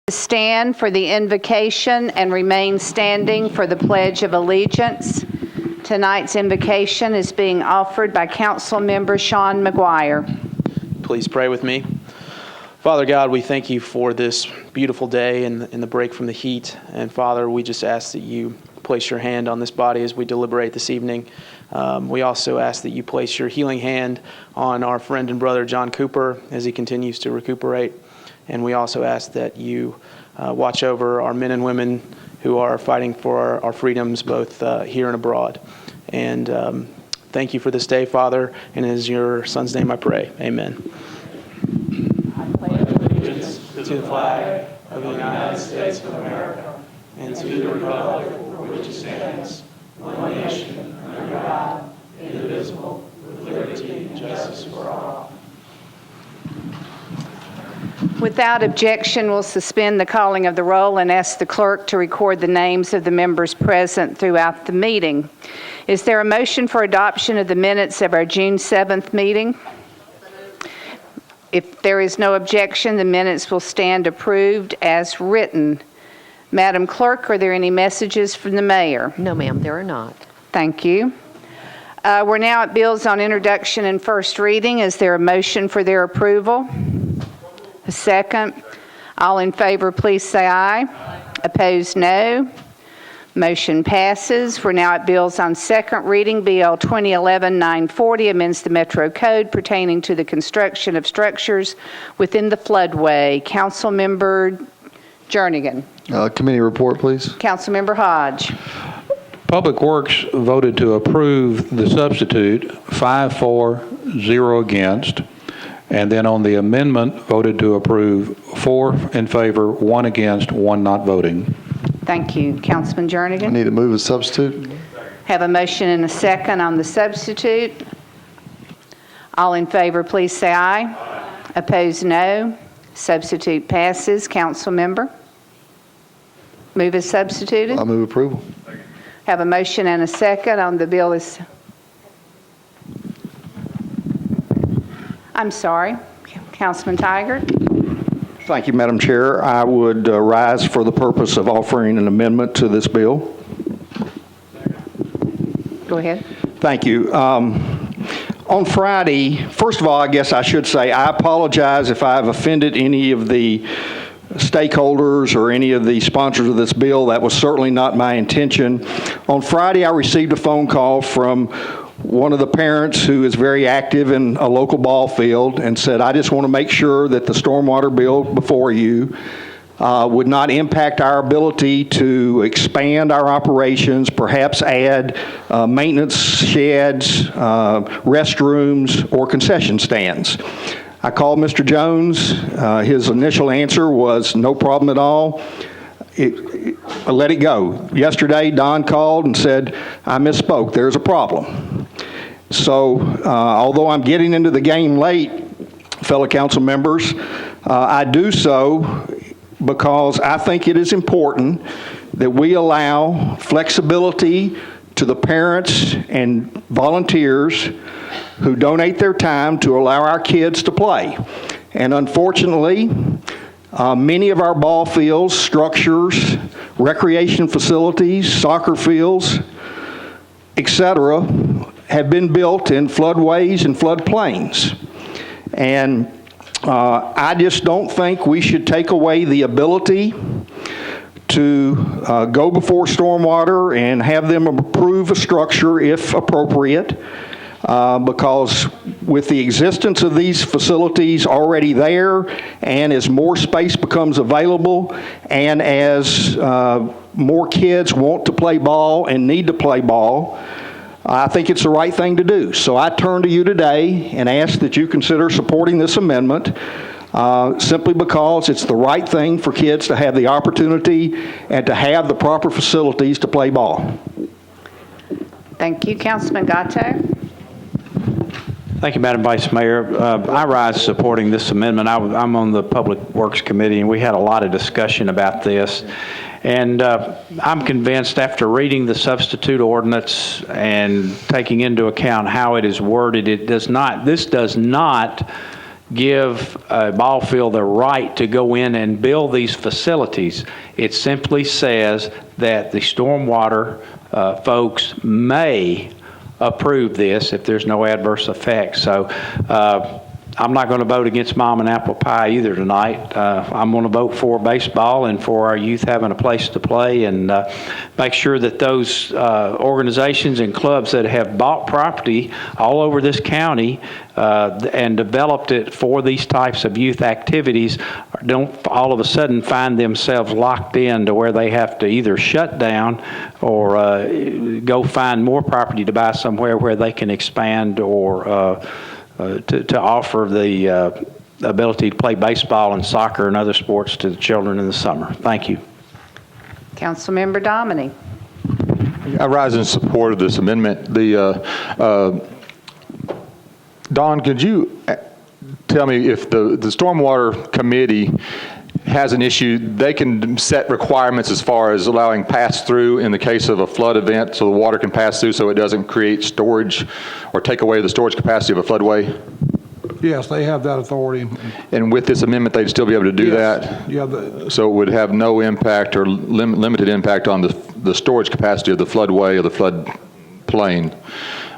Stand for the invocation and remain standing for the Pledge of Allegiance. Tonight's invocation is being offered by Council Member Sean McGuire. Please pray with me. Father God, we thank you for this beautiful day and the break from the heat. And Father, we just ask that you place your hand on this body as we deliberate this evening. We also ask that you place your healing hand on our friend and brother John Cooper as he continues to recuperate. And we also ask that you watch over our men and women who are fighting for our freedoms both here and abroad. And thank you for this day, Father, and in your Son's name I pray. Amen. I pledge allegiance to the flag of the United States of America and to the republic for which it stands, one nation, under God, indivisible, with liberty and justice for all. Without objection, we'll suspend the calling of the roll and ask the clerk to record the names of the members present throughout the meeting. Is there a motion for adoption of the minutes of our June 7th meeting? If there is no objection, the minutes will stand approved as written. Madam Clerk, are there any messages from the mayor? No, ma'am, there are not. Thank you. We're now at bills on introduction and first reading. Is there a motion for their approval? A second. All in favor, please say aye. Opposed, no. Motion passes. We're now at bills on second reading. BL 2011-940 amends the Metro Code pertaining to the construction of structures within the floodway. Councilmember Jernigan. Committee report, please. Councilmember Hodge. Public Works voted to approve the substitute, 5 for, 0 against. And then on the amendment, voted to approve 4 in favor, 1 against, 1 not voting. Thank you. Councilman Jernigan. I need to move a substitute. Have a motion and a second on the substitute. All in favor, please say aye. Opposed, no. Substitute passes. Council member. Move as substituted. I move approval. Have a motion and a second on the bill is... I'm sorry. Councilman Tiger. Thank you, Madam Chair. I would rise for the purpose of offering an amendment to this bill. Go ahead. Thank you. On Friday, first of all, I guess I should say I apologize if I've offended any of the stakeholders or any of the sponsors of this bill. That was certainly not my intention. On Friday, I received a phone call from one of the parents who is very active in a local ball field and said, I just want to make sure that the stormwater bill before you would not impact our ability to expand our operations, perhaps add maintenance sheds, restrooms, or concession stands. I called Mr. Jones. His initial answer was no problem at all. I let it go. Yesterday, Don called and said, I misspoke. There's a problem. So, although I'm getting into the game late, fellow council members, I do so because I think it is important that we allow flexibility to the parents and volunteers who donate their time to allow our kids to play. And unfortunately, many of our ball fields, structures, recreation facilities, soccer fields, etc., have been built in floodways and floodplains. And I just don't think we should take away the ability to go before stormwater and have them approve a structure if appropriate. Because with the existence of these facilities already there, and as more space becomes available, and as more kids want to play ball and need to play ball, I think it's the right thing to do. So I turn to you today and ask that you consider supporting this amendment simply because it's the right thing for kids to have the opportunity and to have the proper facilities to play ball. Thank you. Councilman Gatto. Thank you, Madam Vice Mayor. I rise supporting this amendment. I'm on the Public Works Committee, and we had a lot of discussion about this. And I'm convinced after reading the substitute ordinance and taking into account how it is worded, this does not give a ball field the right to go in and build these facilities. It simply says that the stormwater folks may approve this if there's no adverse effects. So I'm not going to vote against mom and apple pie either tonight. I'm going to vote for baseball and for our youth having a place to play, and make sure that those organizations and clubs that have bought property all over this county and developed it for these types of youth activities don't all of a sudden find themselves locked in to where they have to either shut down or go find more property to buy somewhere where they can expand or to offer the ability to play baseball and soccer and other sports to the children in the summer. Thank you. Councilmember Dominy. I rise in support of this amendment. Don, could you tell me if the Stormwater Committee has an issue, they can set requirements as far as allowing pass-through in the case of a flood event so the water can pass through so it doesn't create storage or take away the storage capacity of a floodway? Yes, they have that authority. And with this amendment, they'd still be able to do that? Yeah. So it would have no impact or limited impact on the storage capacity of the floodway or the flood plain.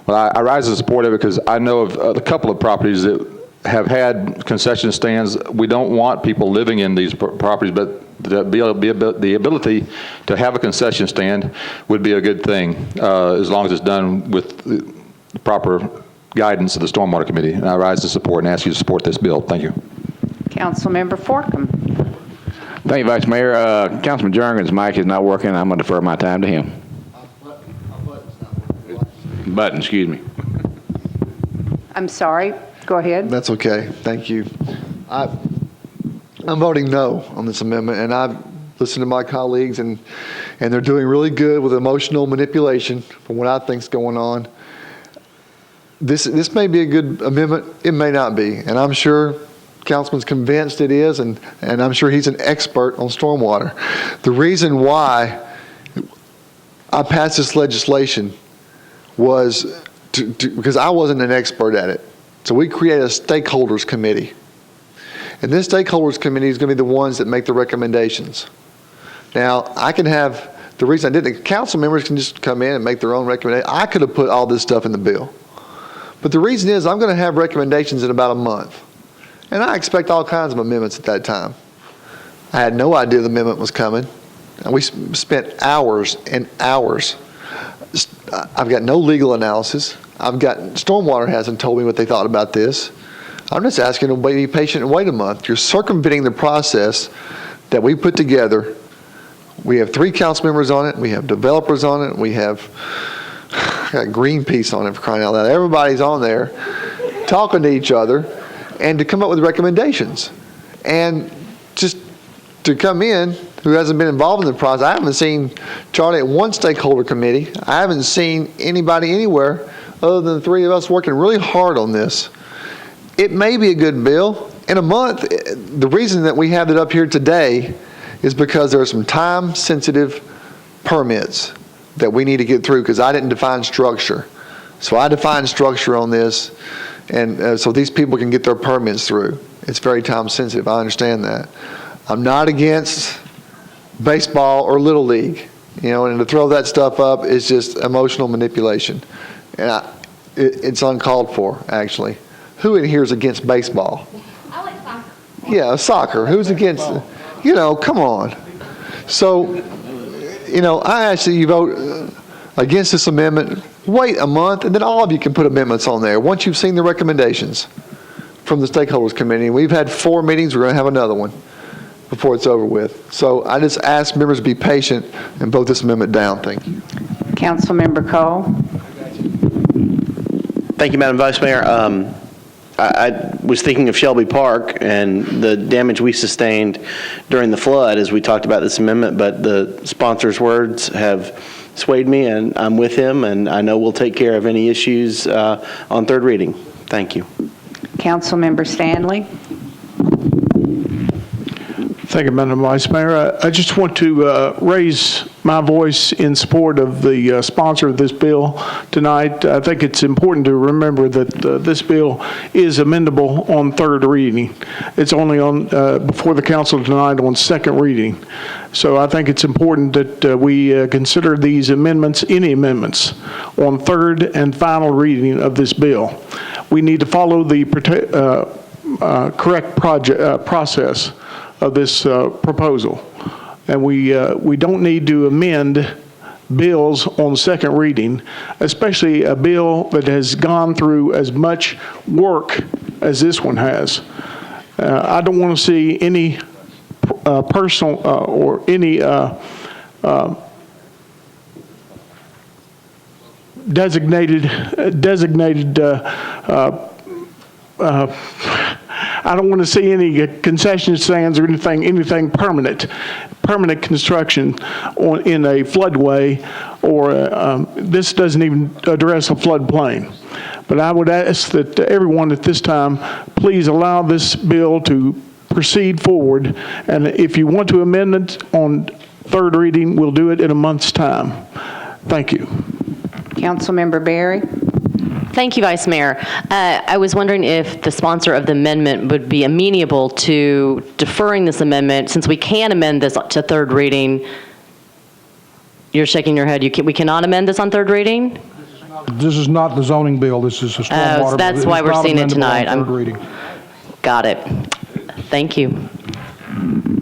Well, I rise in support of it because I know of a couple of properties that have had concession stands. We don't want people living in these properties, but the ability to have a concession stand would be a good thing as long as it's done with the proper guidance of the Stormwater Committee. And I rise to support and ask you to support this bill. Thank you. Councilmember Forkham. Thank you, Vice Mayor. Councilman Jernigan's mic is not working. I'm going to defer my time to him. Button, excuse me. I'm sorry. Go ahead. That's okay. Thank you. I'm voting no on this amendment, and I've listened to my colleagues, and they're doing really good with emotional manipulation from what I think's going on. This may be a good amendment. It may not be, and I'm sure Councilman's convinced it is, and I'm sure he's an expert on stormwater. The reason why I passed this legislation was because I wasn't an expert at it. So we created a stakeholders committee. And this stakeholders committee is going to be the ones that make the recommendations. Now, I can have, the reason I didn't, council members can just come in and make their own recommendation. I could have put all this stuff in the bill. But the reason is I'm going to have recommendations in about a month. And I expect all kinds of amendments at that time. I had no idea the amendment was coming. And we spent hours and hours. I've got no legal analysis. Stormwater hasn't told me what they thought about this. I'm just asking them to be patient and wait a month. You're circumventing the process that we put together. We have 3 council members on it. We have developers on it. We have got Greenpeace on it, for crying out loud. Everybody's on there talking to each other and to come up with recommendations. And just to come in, who hasn't been involved in the process, I haven't seen Charlie at one stakeholder committee. I haven't seen anybody anywhere other than the 3 of us working really hard on this. It may be a good bill. In a month, the reason that we have it up here today is because there are some time-sensitive permits that we need to get through because I didn't define structure. So I defined structure on this, and so these people can get their permits through. It's very time-sensitive. I understand that. I'm not against baseball or Little League, and to throw that stuff up is just emotional manipulation. And it's uncalled for, actually. Who in here is against baseball? I like soccer. Yeah, soccer. Who's against, come on. So, I ask that you vote against this amendment. Wait a month, and then all of you can put amendments on there once you've seen the recommendations from the Stakeholders Committee. We've had 4 meetings. We're going to have another one before it's over with. So I just ask members to be patient and vote this amendment down. Thank you. Councilmember Cole. Thank you, Madam Vice Mayor. I was thinking of Shelby Park and the damage we sustained during the flood as we talked about this amendment, but the sponsor's words have swayed me, and I'm with him, and I know we'll take care of any issues on 3rd reading. Thank you. Councilmember Stanley. Thank you, Madam Vice Mayor. I just want to raise my voice in support of the sponsor of this bill tonight. I think it's important to remember that this bill is amendable on third reading. It's only on before the council tonight on second reading. So I think it's important that we consider these amendments, any amendments, on third and final reading of this bill. We need to follow the correct process of this proposal. And we don't need to amend bills on second reading, especially a bill that has gone through as much work as this one has. I don't want to see any personal or any designated I don't want to see any concession stands or anything permanent construction in a floodway, or this doesn't even address a floodplain. But I would ask that everyone at this time, please allow this bill to proceed forward. And if you want to amend it on third reading, we'll do it in a month's time. Thank you. Councilmember Berry. Thank you, Vice Mayor. I was wondering if the sponsor of the amendment would be amenable to deferring this amendment, since we can amend this to third reading. You're shaking your head. We cannot amend this on third reading? This is not the zoning bill. This is a stormwater. So that's why we're seeing it tonight. Third reading. Got it. Thank you.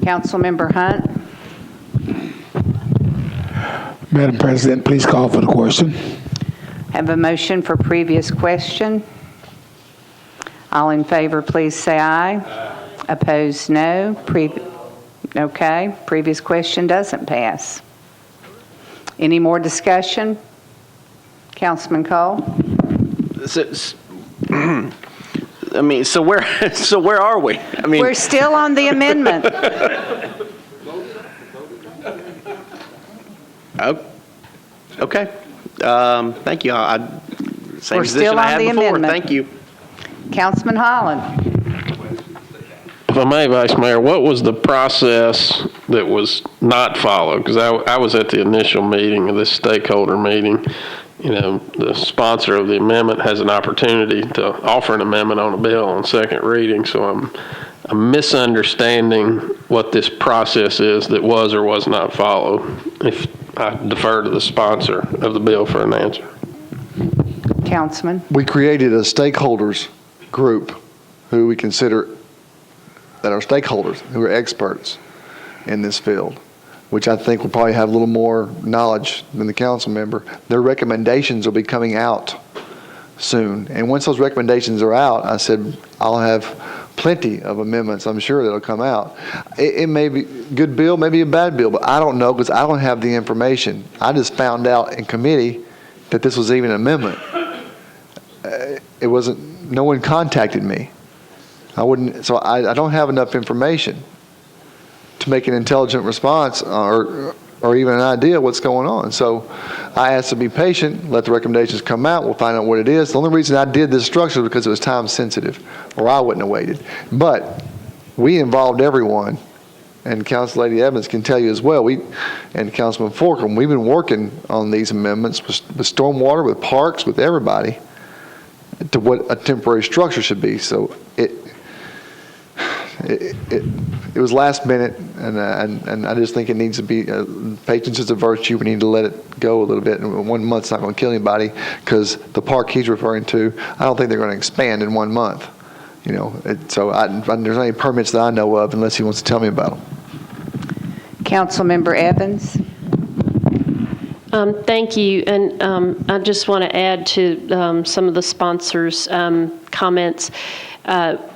Councilmember Hunt. Madam President, please call for the question. Have a motion for previous question. All in favor, please say aye. Opposed, no. Okay, previous question doesn't pass. Any more discussion? Councilman Cole? I mean, so where are we? I mean, We're still on the amendment. Okay. Thank you. Same We're position still I on had the before. amendment. Thank you. Councilman Holland? If I may, Vice Mayor, what was the process that was not followed? Because I was at the initial meeting of this stakeholder meeting. You know, the sponsor of the amendment has an opportunity to offer an amendment on a bill on second reading. So I'm misunderstanding what this process is that was or was not followed. If I defer to the sponsor of the bill for an answer. Councilman? We created a stakeholders group who we consider that are stakeholders, who are experts in this field, which I think will probably have a little more knowledge than the council member. Their recommendations will be coming out soon. And once those recommendations are out, I said, I'll have plenty of amendments, I'm sure, that'll come out. It may be a good bill, maybe a bad bill, but I don't know because I don't have the information. I just found out in committee that this was even an amendment. It wasn't, no one contacted me. So I don't have enough information to make an intelligent response or even an idea of what's going on. So I asked to be patient, let the recommendations come out, we'll find out what it is. The only reason I did this structure was because it was time sensitive, or I wouldn't have waited. But we involved everyone, and Council Lady Evans can tell you as well, and Councilman Forkham, we've been working on these amendments with stormwater, with parks, with everybody, to what a temporary structure should be. So it was last minute, and I just think it needs to be, patience is a virtue. We need to let it go a little bit. And 1 month's not going to kill anybody, because the park he's referring to, I don't think they're going to expand in 1 month. You know, so there's any permits that I know of unless he wants to tell me about them. Councilmember Evans? Thank you, and I just want to add to some of the sponsors' comments.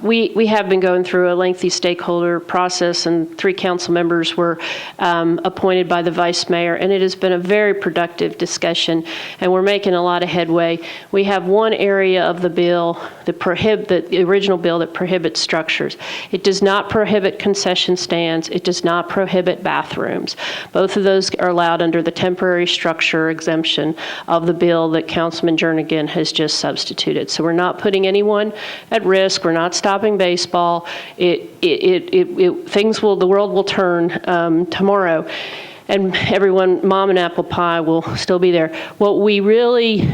We have been going through a lengthy stakeholder process, and 3 council members were appointed by the vice mayor, and it has been a very productive discussion, and we're making a lot of headway. We have one area of the bill, the original bill, that prohibits structures. It does not prohibit concession stands. It does not prohibit bathrooms. Both of those are allowed under the temporary structure exemption of the bill that Councilman Jernigan has just substituted. So we're not putting any one anyone at risk. We're not stopping baseball. The world will turn tomorrow. And everyone, mom and apple pie will still be there. What we really,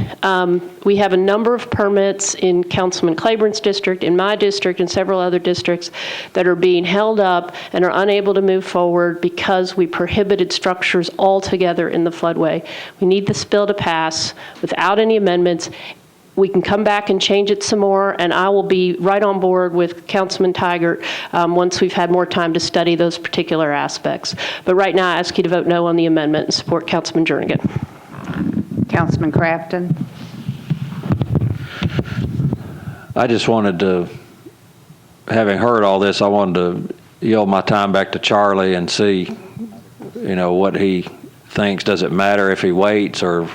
we have a number of permits in Councilman Claiborne's district, in my district, and several other districts that are being held up and are unable to move forward because we prohibited structures altogether in the floodway. We need this bill to pass without any amendments. We can come back and change it some more, and I will be right on board with Councilman Tigert once we've had more time to study those particular aspects. But right now, I ask you to vote no on the amendment and support Councilman Jernigan. Councilman Crafton. I just wanted to, having heard all this, I wanted to yield my time back to Charlie and see, what he thinks. Does it matter if he waits or...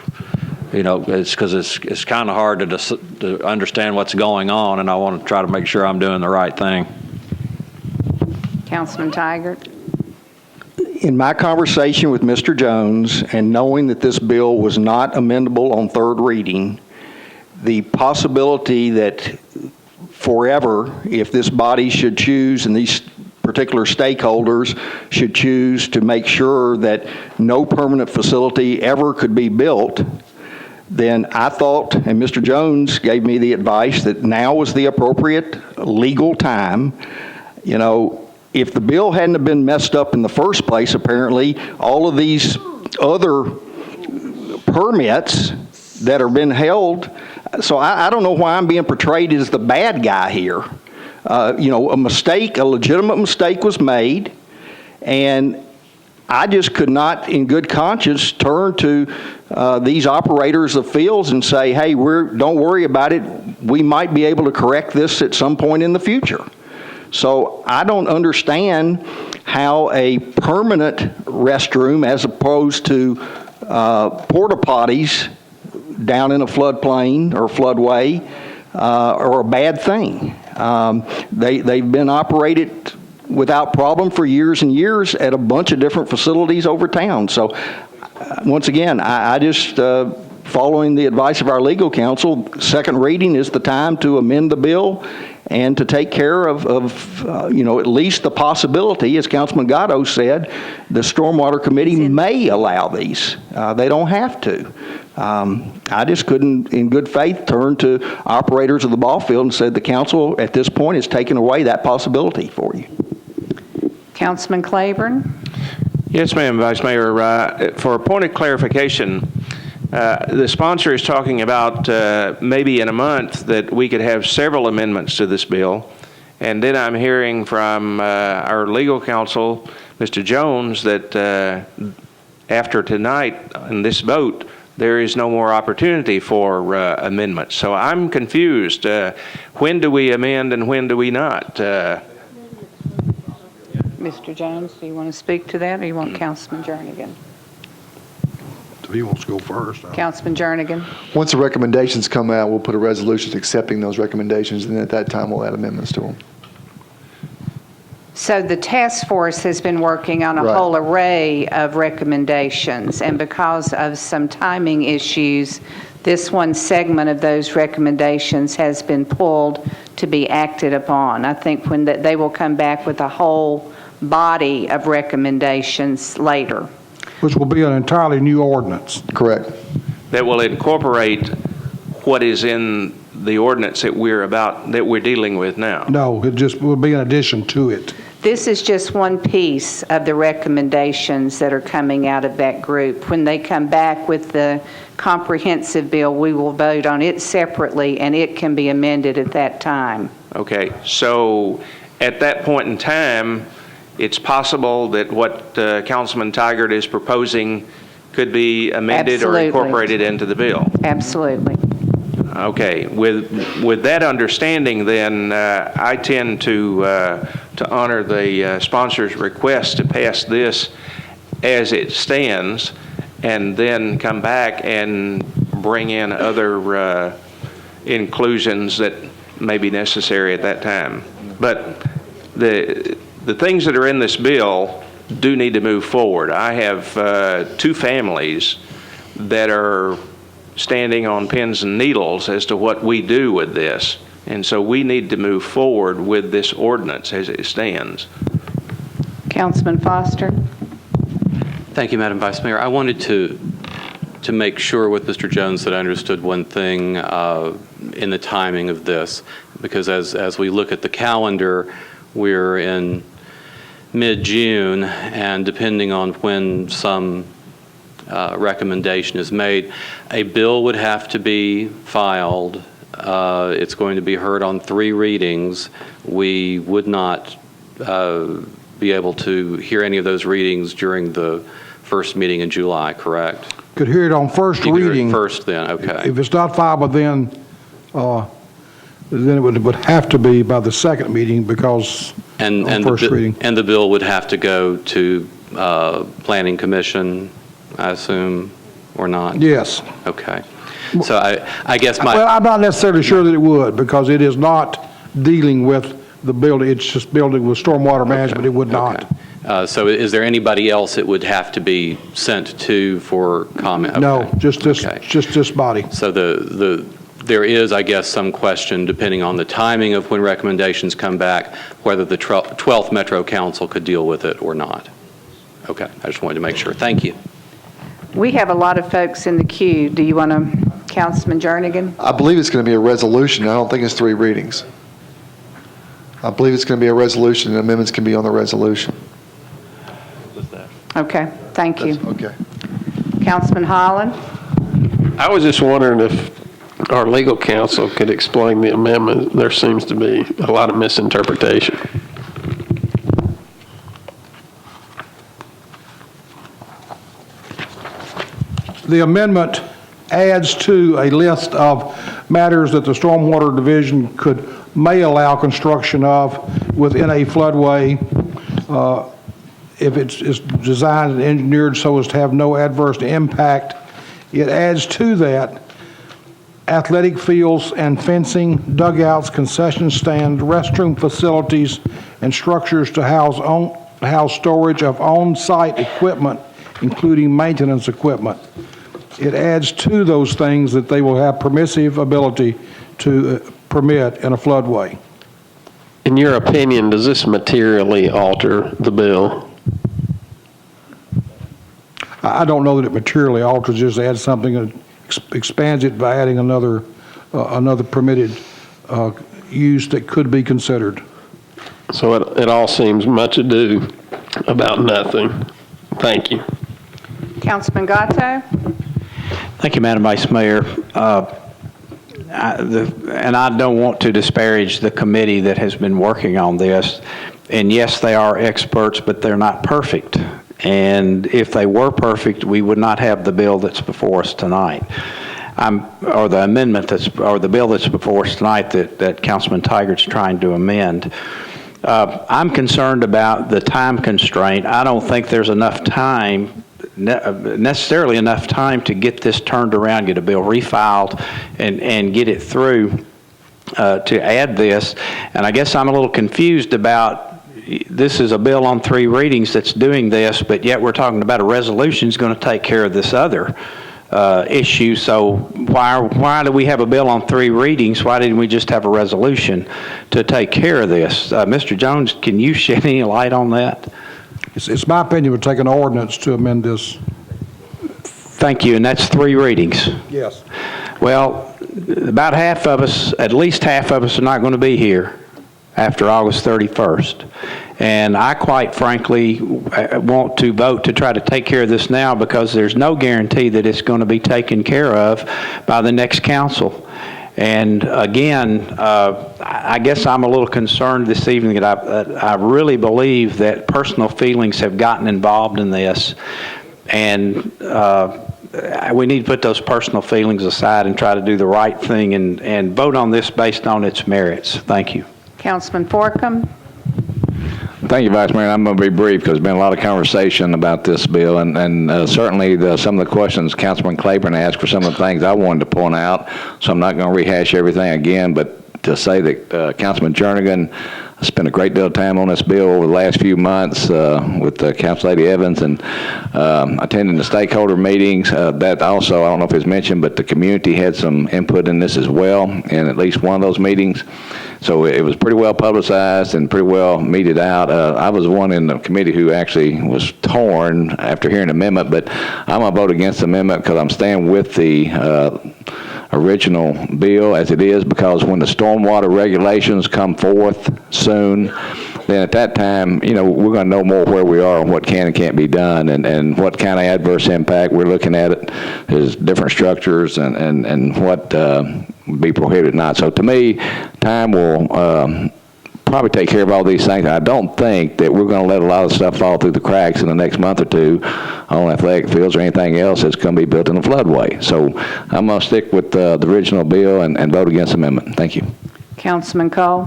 it's because it's kind of hard to understand what's going on, and I want to try to make sure I'm doing the right thing. Councilman Tigert. In my conversation with Mr. Jones and knowing that this bill was not amendable on third reading, the possibility that forever, if this body should choose and these particular stakeholders should choose to make sure that no permanent facility ever could be built, then I thought, and Mr. Jones gave me the advice, that now was the appropriate legal time. If the bill hadn't have been messed up in the first place, apparently, all of these other permits that are been held, so I don't know why I'm being portrayed as the bad guy here. A legitimate mistake was made, and I just could not, in good conscience, turn to these operators of fields and say, hey, don't worry about it. We might be able to correct this at some point in the future. So I don't understand how a permanent restroom, as opposed to porta potties down in a floodplain or floodway, are a bad thing. They've been operated without problem for years and years at a bunch of different facilities over town. So once again, I just, following the advice of our legal counsel, second reading is the time to amend the bill and to take care of at least the possibility, as Councilman Gatto said, the Stormwater Committee may allow these. They don't have to. I just couldn't, in good faith, turn to operators of the ball field and said the council at this point is taking away that possibility for you. Councilman Claiborne. Yes, ma'am, Vice Mayor. For a point of clarification, the sponsor is talking about maybe in a month that we could have several amendments to this bill. And then I'm hearing from our legal counsel, Mr. Jones, that after tonight in this vote, there is no more opportunity for amendments. So I'm confused. When do we amend and when do we not? Mr. Jones, do you want to speak to that, or you want Councilman Jernigan? If he wants to go first. Councilman Jernigan. Once the recommendations come out, we'll put a resolution accepting those recommendations, and at that time, we'll add amendments to them. So the task force has been working on a whole array of recommendations, and because of some timing issues, this one segment of those recommendations has been pulled to be acted upon. I think when they will come back with a whole body of recommendations later. Which will be an entirely new ordinance. Correct. That will incorporate what is in the ordinance that we're dealing with now. No, it just will be an addition to it. This is just one piece of the recommendations that are coming out of that group. When they come back with the comprehensive bill, we will vote on it separately, and it can be amended at that time. Okay, so at that point in time, it's possible that what Councilman Tigert is proposing could be amended Absolutely. or incorporated into the bill. Absolutely. Okay, with that understanding, then I tend to honor the sponsor's request to pass this as it stands, and then come back and bring in other inclusions that may be necessary at that time. But the things that are in this bill do need to move forward. I have two families that are standing on pins and needles as to what we do with this. And so we need to move forward with this ordinance as it stands. Councilman Foster. Thank you, Madam Vice Mayor. I wanted to make sure with Mr. Jones that I understood one thing in the timing of this, because as we look at the calendar, we're in mid-June, and depending on when some recommendation is made, a bill would have to be filed. It's going to be heard on 3 readings. We would not be able to hear any of those readings during the first meeting in July, correct? Could hear it on first You could hear it reading. first then, okay. If it's not filed by then it would have to be by the second meeting because And on first reading. And the bill would have to go to Planning Commission, I assume, or not? Yes. Okay. So I guess Well, I'm not necessarily sure that it would, because it is not dealing with the building, it's just building with stormwater management, it would not. Okay. So is there anybody else it would have to be sent to for comment? No, Okay. just this, Okay. just this body. So there is, I guess, some question, depending on the timing of when recommendations come back, whether the 12th Metro Council could deal with it or not. Okay, I just wanted to make sure. Thank you. We have a lot of folks in the queue. Do you want to, Councilman Jernigan? I believe it's going to be a resolution. I don't think it's 3 readings. I believe it's going to be a resolution, and amendments can be on the resolution. Okay, thank you. Okay. Councilman Holland? I was just wondering if our legal counsel could explain the amendment. There seems to be a lot of misinterpretation. The amendment adds to a list of matters that the Stormwater Division may allow construction of within a floodway if it's designed and engineered so as to have no adverse impact. It adds to that athletic fields and fencing, dugouts, concession stands, restroom facilities, and structures to house storage of on-site equipment, including maintenance equipment. It adds to those things that they will have permissive ability to permit in a floodway. In your opinion, does this materially alter the bill? I don't know that it materially alters, just adds something that expands it by adding another permitted use that could be considered. So it all seems much ado about nothing. Thank you. Councilman Gatto? Thank you, Madam Vice Mayor. And I don't want to disparage the committee that has been working on this. And yes, they are experts, but they're not perfect. And if they were perfect, we would not have the bill that's before us tonight. Or the amendment or the bill that's before us tonight that Councilman Tigert's trying to amend. I'm concerned about the time constraint. I don't think there's enough time, necessarily enough time to get this turned around, get a bill refiled, and get it through to add this. And I guess I'm a little confused about, this is a bill on 3 readings that's doing this, but yet we're talking about a resolution that's going to take care of this other issue. So why do we have a bill on 3 readings? Why didn't we just have a resolution to take care of this? Mr. Jones, can you shed any light on that? It's my opinion we'll take an ordinance to amend this. Thank you, and that's 3 readings. Yes. Well, about half of us, at least half of us are not going to be here after August 31st. And I quite frankly want to vote to try to take care of this now, because there's no guarantee that it's going to be taken care of by the next council. And again, I guess I'm a little concerned this evening that I really believe that personal feelings have gotten involved in this. And we need to put those personal feelings aside and try to do the right thing and vote on this based on its merits. Thank you. Councilman Forcom? Thank you, Vice Mayor. I'm going to be brief because there's been a lot of conversation about this bill, and certainly some of the questions Councilman Claiborne asked for some of the things I wanted to point out, so I'm not going to rehash everything again, but to say that Councilman Jernigan spent a great deal of time on this bill over the last few months with Council Lady Evans and attending the stakeholder meetings. That also, I don't know if it's mentioned, but the community had some input in this as well in at least one of those meetings. So it was pretty well publicized and pretty well meted out. I was one in the committee who actually was torn after hearing the amendment, but I'm going to vote against the amendment because I'm staying with the original bill as it is, because when the stormwater regulations come forth soon, then at that time, you know, we're going to know more where we are and what can and can't be done, and what kind of adverse impact we're looking at it. There's different structures and what be prohibited or not. So to me, time will probably take care of all these things. I don't think that we're going to let a lot of stuff fall through the cracks in the next month or two on athletic fields or anything else that's going to be built in the floodway. So I'm going to stick with the original bill and vote against the amendment. Thank you. Councilman Cole?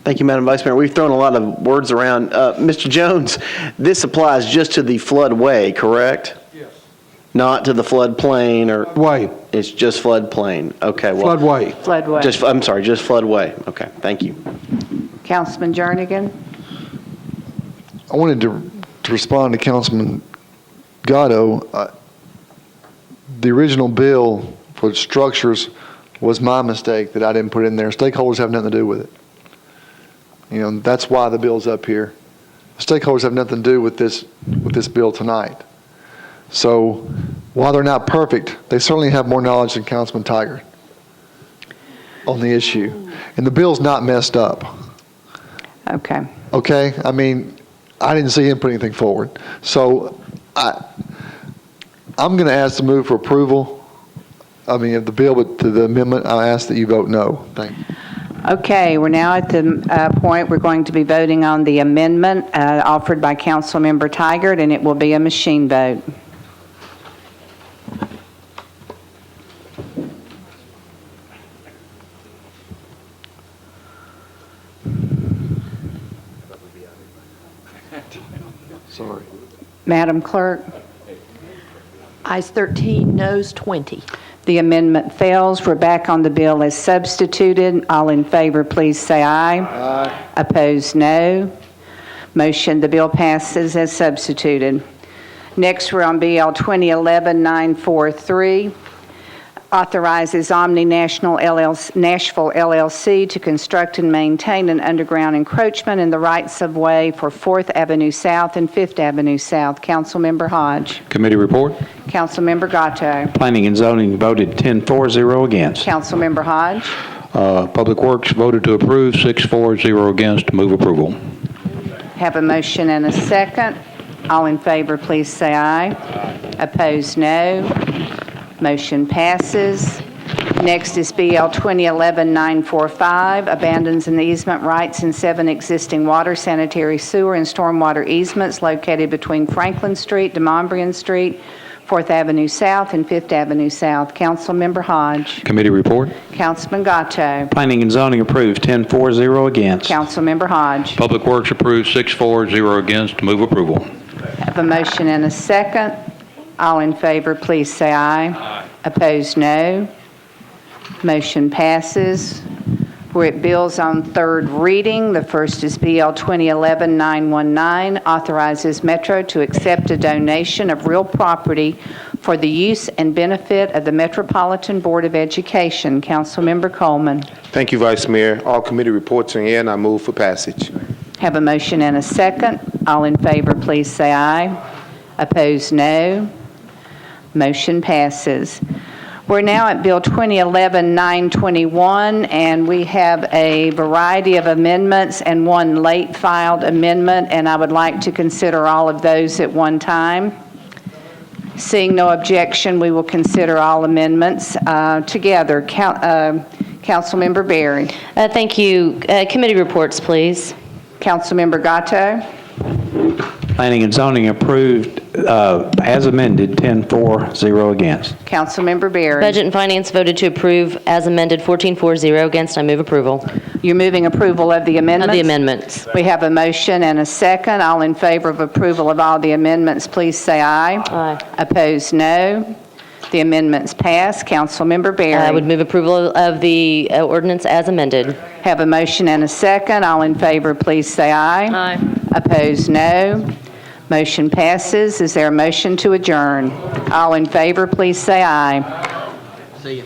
Thank you, Madam Vice Mayor. We've thrown a lot of words around. Mr. Jones, this applies just to the floodway, correct? Yes. Not to the floodplain or? Way. It's just floodplain. Okay. Well, Floodway. Floodway. I'm sorry, just floodway. Okay, thank you. Councilman Jernigan? I wanted to respond to Councilman Gatto. The original bill for structures was my mistake that I didn't put in there. Stakeholders have nothing to do with it. You know, that's why the bill's up here. Stakeholders have nothing to do with this bill tonight. So while they're not perfect, they certainly have more knowledge than Councilman Tiger on the issue. And the bill's not messed up. Okay. Okay? I mean, I didn't see him put anything forward. So I'm going to ask to move for approval. I mean, of the bill, but to the amendment, I ask that you vote no. Thank you. Okay, we're now at the point we're going to be voting on the amendment offered by Councilmember Tigert, and it will be a machine vote. Sorry. Madam Clerk? Ayes 13, noes 20. The amendment fails. We're back on the bill as substituted. All in favor, please say aye. Aye. Opposed, no. The bill passes as substituted. Next, we're on BL 2011-943. Authorizes Omni Nashville LLC to construct and maintain an underground encroachment in the rights of way for 4th Avenue South and 5th Avenue South. Councilmember Hodge. Committee report. Councilmember Gatto. Planning and Zoning voted 10-4-0 against. Councilmember Hodge. Public Works voted to approve, 6-4-0 against. Move approval. Have a motion and a second. All in favor, please say aye. Aye. Opposed, no. Motion passes. Next is BL 2011-945, abandons an easement rights in 7 existing water, sanitary, sewer, and stormwater easements located between Franklin Street, DeMombrian Street, 4th Avenue South, and 5th Avenue South. Councilmember Hodge. Committee report. Councilman Gatto. Planning and Zoning approved, 10-4-0 against. Councilmember Hodge. Public Works approved, 6-4-0 against. Move approval. Have a motion and a second. All in favor, please say aye. Aye. Opposed, no. Motion passes. We're at bills on third reading. The first is BL 2011-919, authorizes Metro to accept a donation of real property for the use and benefit of the Metropolitan Board of Education. Councilmember Coleman. Thank you, Vice Mayor. All committee reports are in. I move for passage. Have a motion and a second. All in favor, please say aye. Opposed, no. Motion passes. We're now at Bill 2011-921, and we have a variety of amendments and one late filed amendment, and I would like to consider all of those at one time. Seeing no objection, we will consider all amendments together. Councilmember Berry. Thank you. Committee reports, please. Councilmember Gatto. Planning and Zoning approved as amended, 10-4-0 against. Councilmember Berry. Budget and Finance voted to approve as amended, 14-4-0 against. I move approval. You're moving approval of the amendments? Of the amendments. We have a motion and a second. All in favor of approval of all the amendments, please say aye. Aye. Opposed, no. The amendment's passed. Councilmember Berry. I would move approval of the ordinance as amended. Have a motion and a second. All in favor, please say aye. Aye. Opposed, no. Motion passes. Is there a motion to adjourn? All in favor, please say aye. See you.